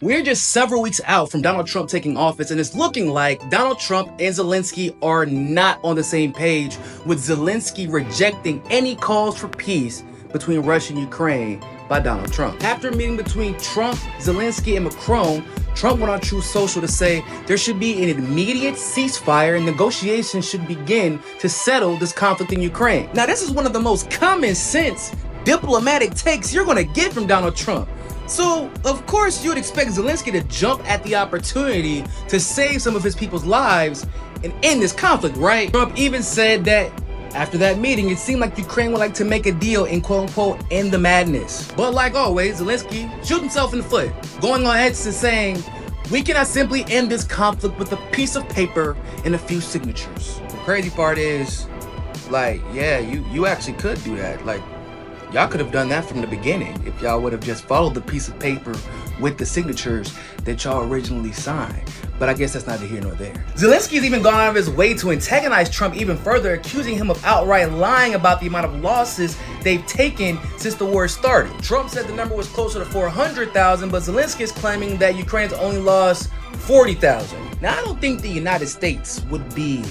We're just several weeks out from Donald Trump taking office, and it's looking like Donald Trump and Zelensky are not on the same page, with Zelensky rejecting any calls for peace between Russia and Ukraine by Donald Trump. After a meeting between Trump, Zelensky, and Macron, Trump went on Truth Social to say there should be an immediate ceasefire and negotiations should begin to settle this conflict in Ukraine. Now, this is one of the most common sense diplomatic takes you're gonna get from Donald Trump. So, of course, you would expect Zelensky to jump at the opportunity to save some of his people's lives and end this conflict, right? Trump even said that after that meeting, it seemed like Ukraine would like to make a deal and quote-unquote end the madness. But like always, Zelensky shoots himself in the foot, going on ahead and saying, we cannot simply end this conflict with a piece of paper and a few signatures. The crazy part is, like, yeah, you actually could do that. Like, y'all could have done that from the beginning if y'all would have just followed the piece of paper with the signatures that y'all originally signed. But I guess that's neither here nor there. Zelensky's even gone out of his way to antagonize Trump even further, accusing him of outright lying about the amount of losses they've taken since the war started. Trump said the number was closer to 400,000, but Zelensky is claiming that Ukraine's only lost 40,000. Now, I don't think the United States would be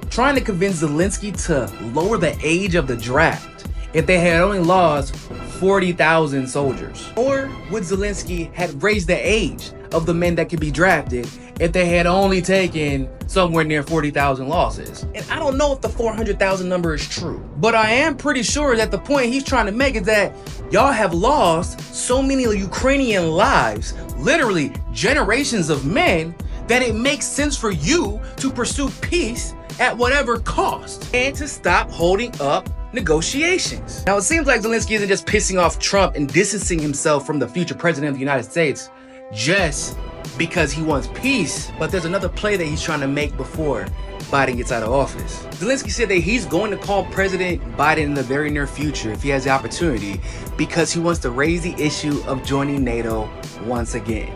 trying to convince Zelensky to lower the age of the draft if they had only lost 40,000 soldiers. Or would Zelensky have raised the age of the men that could be drafted if they had only taken somewhere near 40,000 losses? And I don't know if the 400,000 number is true, but I am pretty sure that the point he's trying to make is that y'all have lost so many Ukrainian lives, literally generations of men, that it makes sense for you to pursue peace at whatever cost and to stop holding up negotiations. Now, it seems like Zelensky isn't just pissing off Trump and distancing himself from the future president of the United States just because he wants peace, but there's another play that he's trying to make before Biden gets out of office. Zelensky said that he's going to call President Biden in the very near future if he has the opportunity, because he wants to raise the issue of joining NATO once again.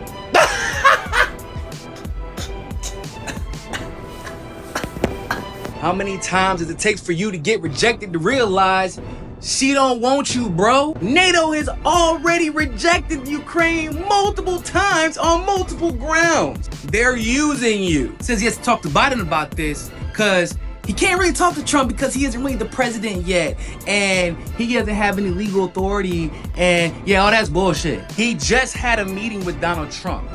How many times does it take for you to get rejected to realize she don't want you, bro? NATO has already rejected Ukraine multiple times on multiple grounds. They're using you. Says he has to talk to Biden about this because he can't really talk to Trump because he isn't really the president yet, and he doesn't have any legal authority, and yeah, all that's bullshit. He just had a meeting with Donald Trump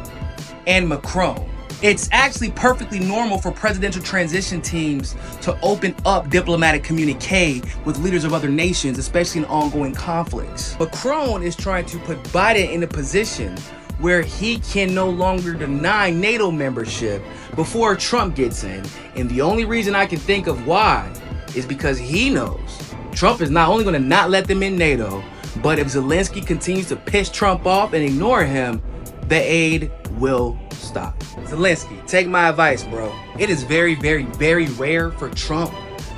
and Macron. It's actually perfectly normal for presidential transition teams to open up diplomatic communique with leaders of other nations, especially in ongoing conflicts. Macron is trying to put Biden in a position where he can no longer deny NATO membership before Trump gets in. And the only reason I can think of why is because he knows Trump is not only going to not let them in NATO, but if Zelensky continues to piss Trump off and ignore him, the aid will stop. Zelensky, take my advice, bro. It is very, very, very rare for Trump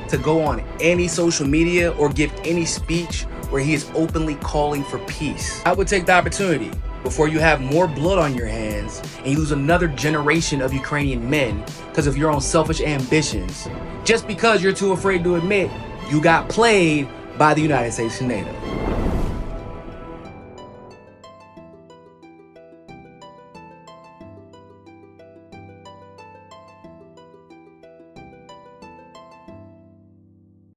to go on any social media or give any speech where he is openly calling for peace. I would take the opportunity before you have more blood on your hands and you lose another generation of Ukrainian men because of your own selfish ambitions, just because you're too afraid to admit you got played by the United States and NATO.